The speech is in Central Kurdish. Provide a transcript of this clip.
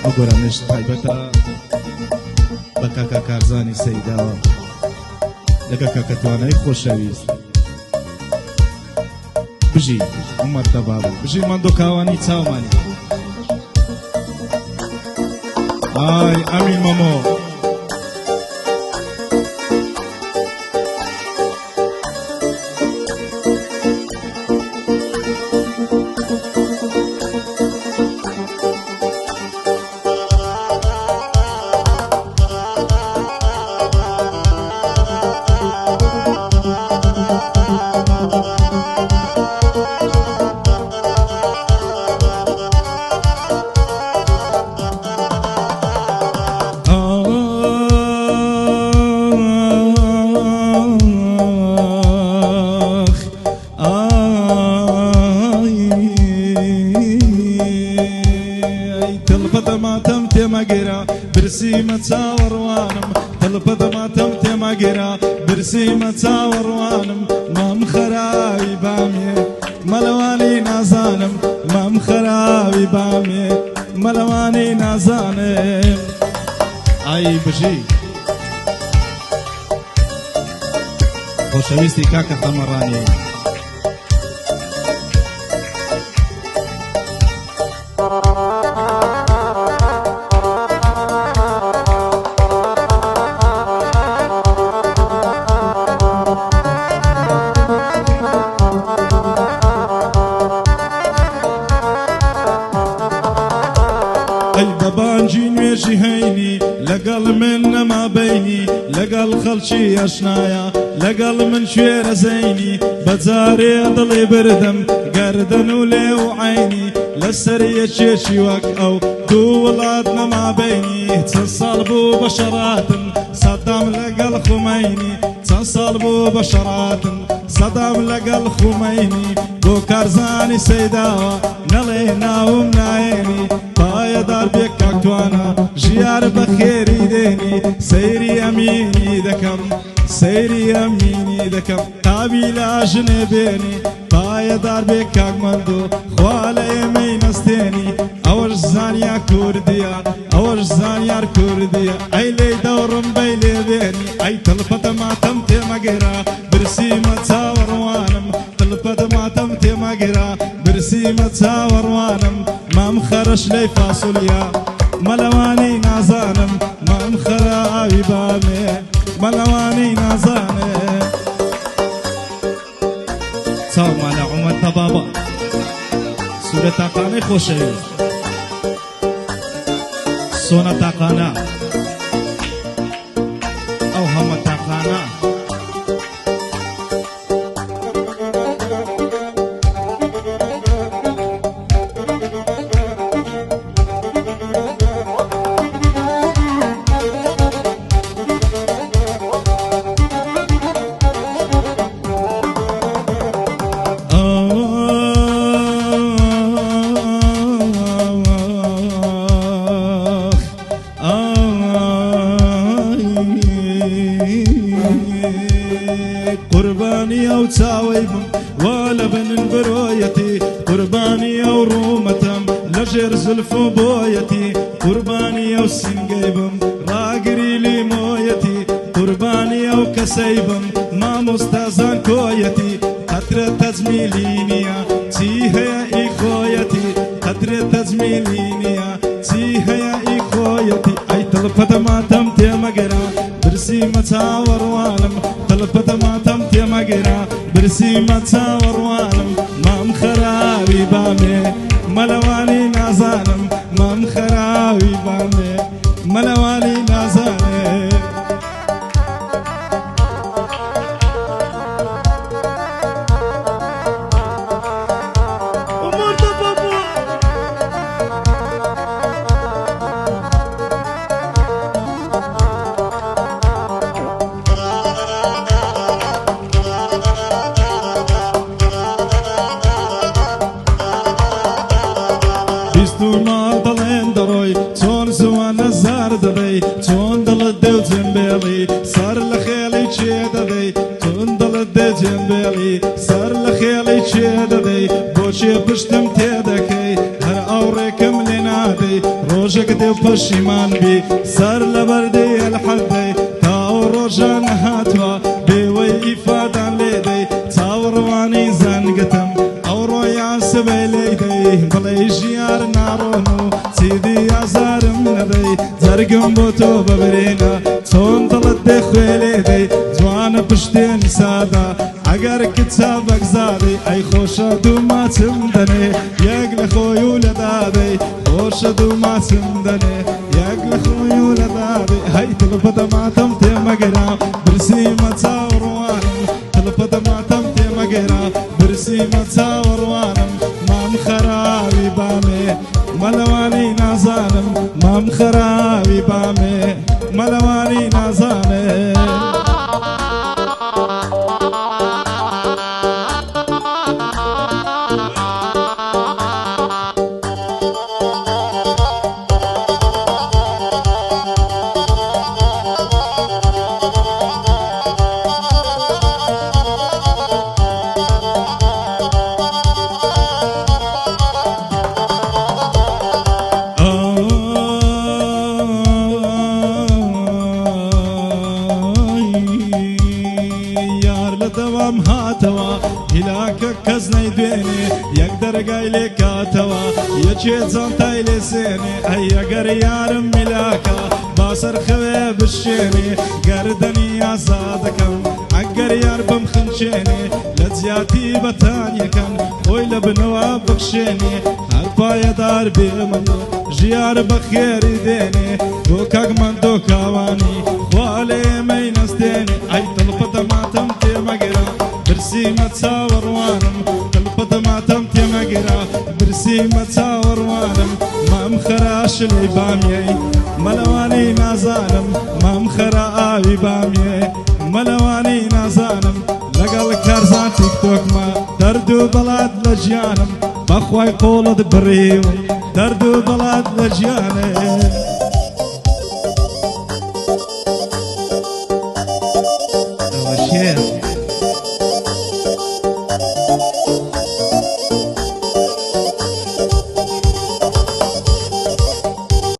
ئەگۆرانش تایبەتە بە کاکە کارزانی سەیداوە لەگە کاکە توانای خۆشەویست بژی عومەر تەبابە بژی ماندۆ کاوانی چاومانی ئای ئەمین مەمۆ برسيمة تاوروانم طلبت ما تمتي مقرا برسيمة تاوروانم ما مخراوي بامي ملواني نازانم ما مخراوي بامي ملواني نازانم اي بجي خوشويستي كاكا حمراني بانجي نوێژی هەینی لەگەڵ من نەما بینی لەگەڵ خەڵکی ئەشنایە لەگەڵ من شوێرە زەینی بەجارێ دڵێ بردم گەردەن و لێ و عینی لەسەر یەکێکی وەک ئەو دوو وڵات نەما بینی چەند ساڵ بوو بە شەڕاتن سەدام لەگەڵ خومەینی چەند ساڵ بوو بە شەڕاتن سەدام لەگەڵ خومەینی بۆ کارزانی سەیداوە نەڵێ ناوم نایێنی پایەدار بێ کاکتوانە ژیار بە خێری دێنی سەیری ئەمینی دەکەم سەیری ئەمینی دەکەم تابی لە ژنێ بێنی پایەدار بێ کاکمەندۆ خوا لە ئێمەی نەستێنی ئەوەش زانیا کوردیە ئەوەش زانیار کوردیە ئەی لێی دەوڕم بەی لێ بێنی ئەی تەڵپەتە ماتەم تێمەگەرا برسیمە چاوەڕوانم تەڵپەتە ماتەم تێمەگەرا برسیمە چاوەڕوانم مام خەرش لەی فاسوولیا مەلەوانی نازانم مام خەراوی بامێ مەلەوانی نازانێ چاومانە عومەر تەبابە سوورە تاقانەی خۆشەویست سۆنە تاقانە ئەو هەمە تاقانە قرباني او تاويبم ولا بنن برويتي قرباني او رومتم لجر زلف بويتي قرباني او سنجيبم راقري لي مويتي قرباني او كسيبم ما مستازان كويتي قطرة تزميلينيا تيها يا اخويتي قطرة تزميلينيا تيها يا اخويتي اي طلبت ما تمتي مقرا برسيمة تاوروانم طلبت ما تمتي مقرا برسيمة تاوروانم مام خراوي بامي ملواني نازانم مام خراوي بامي ملواني نازانم ما ضلين دروي تون زوان الزار دبي تون ضل الدو جنبالي صار لخيلي تشيد دي تون ضل الدو جنبالي صار لخيلي تشيد دي بوشي بشتم تيدكي هر اوريكم لنادي روجك دێ پەشیمان بی سەر لە بەردەی ئەلحەدەی تاو ڕۆژان هاتووە بێوەی ئیفادان لێدەی چاوەڕوانی زەنگتم ئەو ڕۆیان سبەی لێدەی بڵێ ژیار ناڕۆن و چیدی ئازارم نەدەی جەرگم بۆ تۆ ببرێنە چۆن دڵت دێخوێ لێدەی جوانە پشتێنی سادا ئەگەر کچە بەگزادەی ئەی خۆشە دوو ماچم دەنێ یەک لە خۆی و لە دادەی خۆشە دوو ماچم دەنێ یەک لە خۆی و لە دادەی هەی تڵپەدەماتەم تێمەگەرا برسیمە چاوەڕوانم تڵپەدەماتەم تێمەگەرا برسیمە چاوەڕوانم مام خەراوی بامێ مەلەوانی نازانم مام خەراوی بامێ مەلەوانی نازانێ دەوام هاتەوە هیلاکە کەس نەیدوێنێ یەک دەرگای لێ کاتەوە یەکێ جانتای لێ سێنێ ئەی ئەگەر یارم میلاکە با سەرخەوێ بشێنێ گەردەنی ئازا دەکەم ئەگەر یار بەم خنچێنێ لە جیاتی بەتانیەکەن خۆی لە بنەوە بخشێنێ هەر پایەدار بێمە ژیار بەخێری دێنێ بۆ کاکمان دۆکاوانی خوا لە ئێمەی نەستێنێ ئەی دڵپەتەماتەم تێمەگەرا برسیمە چاوەڕوانم دڵپەتەماتەم تێمەگەرا برسیمە چاوەڕوانم مام خەراش لەی بامیەی مەلەوانی نازانم مام خەرا ئاوی بامیێ مەلەوانی نازانم لەگەڵ کارزان تیکتۆکما دەرد و بەڵات لە ژیانم بەخوای قۆڵت بڕیم دەرد و بەڵات لە ژیانێ شێر